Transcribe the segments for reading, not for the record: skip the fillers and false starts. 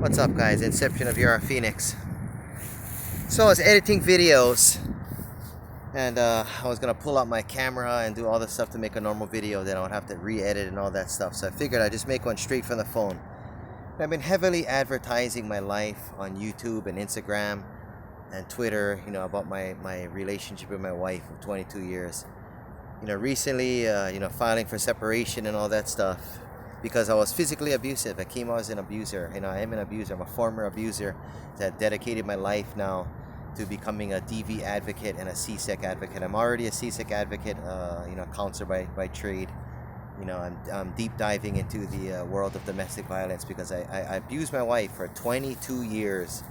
What's up, guys? Inception of Yara Phoenix. So I was editing videos, and I was gonna pull out my camera and do all the stuff to make a normal video. Then I would have to re-edit and all that stuff. So I figured I'd just make one straight from the phone. And I've been heavily advertising my life on YouTube and Instagram and Twitter. About my relationship with my wife of 22 years. Recently, filing for separation and all that stuff, because I was physically abusive. I came out as an abuser. I am an abuser. I'm a former abuser that dedicated my life now to becoming a DV advocate and a CSEC advocate. I'm already a CSEC advocate, counselor by trade. I'm deep diving into the world of domestic violence because I abused my wife for 22 years.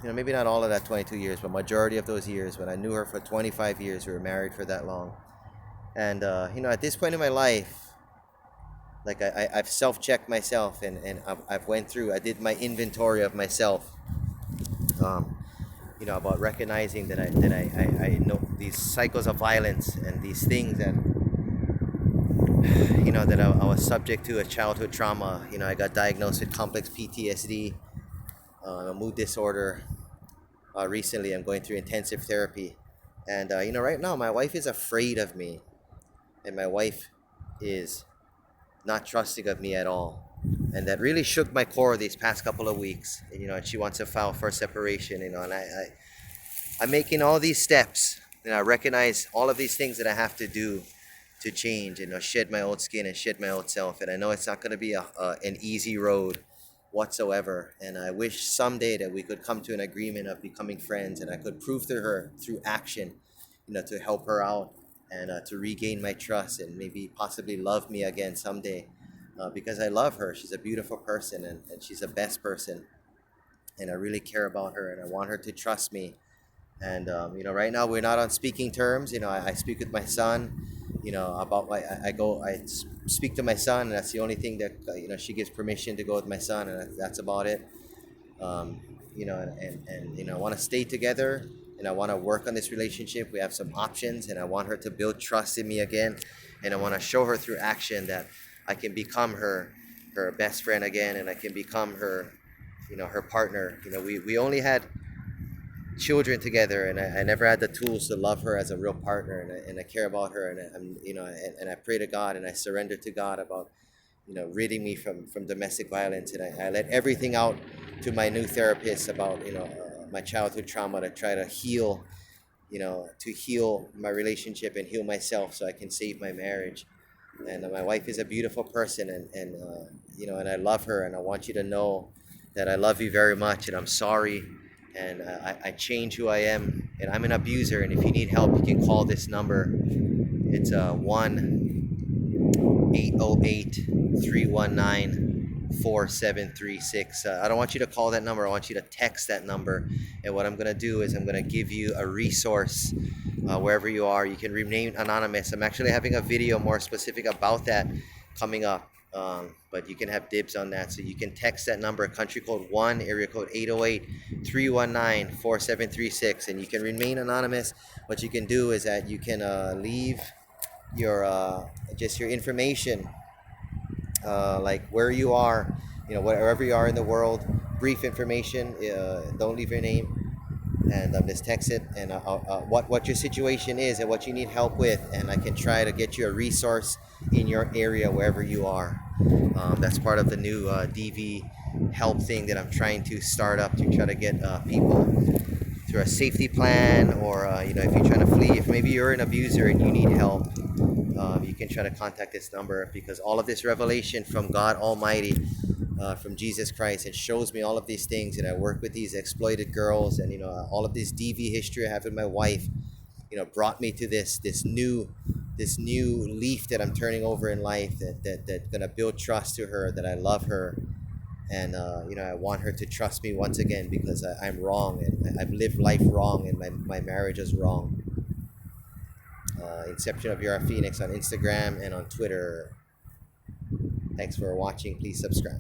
Maybe not all of that 22 years, but majority of those years. When I knew her for 25 years, we were married for that long. And at this point in my life, like I've self-checked myself, and I did my inventory of myself. About recognizing that I know these cycles of violence and these things that I was subject to a childhood trauma. I got diagnosed with complex PTSD, a mood disorder. Recently, I'm going through intensive therapy, and right now my wife is afraid of me, and my wife is not trusting of me at all. And that really shook my core these past couple of weeks. And she wants to file for separation, and I'm making all these steps, and I recognize all of these things that I have to do to change, shed my old skin and shed my old self. And I know it's not going to be an easy road whatsoever. And I wish someday that we could come to an agreement of becoming friends, and I could prove to her through action, to help her out, and to regain my trust and maybe possibly love me again someday, because I love her. She's a beautiful person, and she's the best person, and I really care about her, and I want her to trust me. And right now we're not on speaking terms. I speak with my son, about I speak to my son, and that's the only thing that she gives permission to go with my son, and that's about it. I want to stay together, and I want to work on this relationship. We have some options, and I want her to build trust in me again, and I want to show her through action that I can become her best friend again, and I can become her her partner. We only had children together, and I never had the tools to love her as a real partner, and I care about her, and I pray to God, and I surrender to God about ridding me from domestic violence, and I let everything out to my new therapist about my childhood trauma, to try to heal, to heal my relationship and heal myself so I can save my marriage. And my wife is a beautiful person, and I love her, and I want you to know that I love you very much, and I'm sorry, and I change who I am, and I'm an abuser, and if you need help, you can call this number. It's 1-808-319-4736. I don't want you to call that number. I want you to text that number. And what I'm going to do is I'm going to give you a resource wherever you are. You can remain anonymous. I'm actually having a video more specific about that coming up. But you can have dibs on that. So you can text that number, country code 1, area code 808-319-4736. And you can remain anonymous. What you can do is that you can leave your just your information, like where you are, wherever you are in the world, brief information. Don't leave your name, and just text it, and what your situation is and what you need help with, and I can try to get you a resource in your area wherever you are. That's part of the new DV help thing that I'm trying to start up to try to get people through a safety plan, or if you're trying to flee, if maybe you're an abuser and you need help, you can try to contact this number, because all of this revelation from God Almighty, from Jesus Christ, it shows me all of these things, and I work with these exploited girls, and all of this DV history I have with my wife, brought me to this new leaf that I'm turning over in life, that's gonna build trust to her, that I love her, and I want her to trust me once again, because I'm wrong, and I've lived life wrong, and my marriage is wrong. Inception of Yara Phoenix on Instagram and on Twitter. Thanks for watching. Please subscribe.